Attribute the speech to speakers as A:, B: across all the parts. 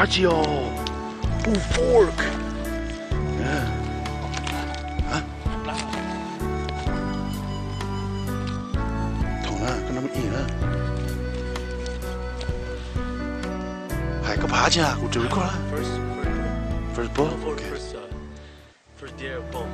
A: Bellagio. Bull Fork. Yeah. Hả? Thằng nào con nó bị nữa. Hải có phá chưa? Cũng chưa có. First ball. Okay.
B: First deer ball.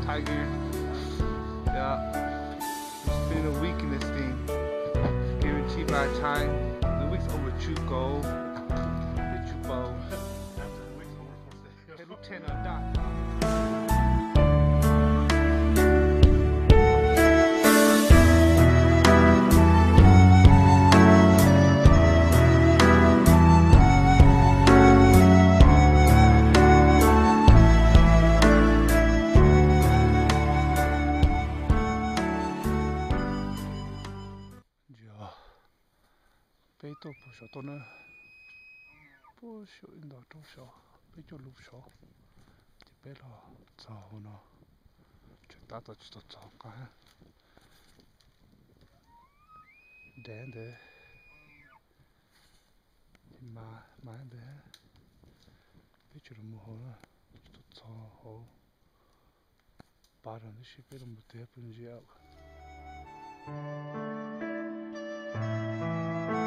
C: Tiger. Yeah. It's been a week in this thing. Guaranteed by the time the week's over, Chuko. The Chupo. After the week's over, hey, Lieutenant Doc. Bây giờ bố sợ tôi nữa, bố sợ in đó trong sợ, bây giờ lúc sợ, thì bây giờ giàu nó, chúng ta chỉ tốt giàu cả, đen đấy, mà đấy, bây giờ mua hồ nữa, tốt giàu hồ, ba lần thì bây giờ mua tiền bây giờ. Thank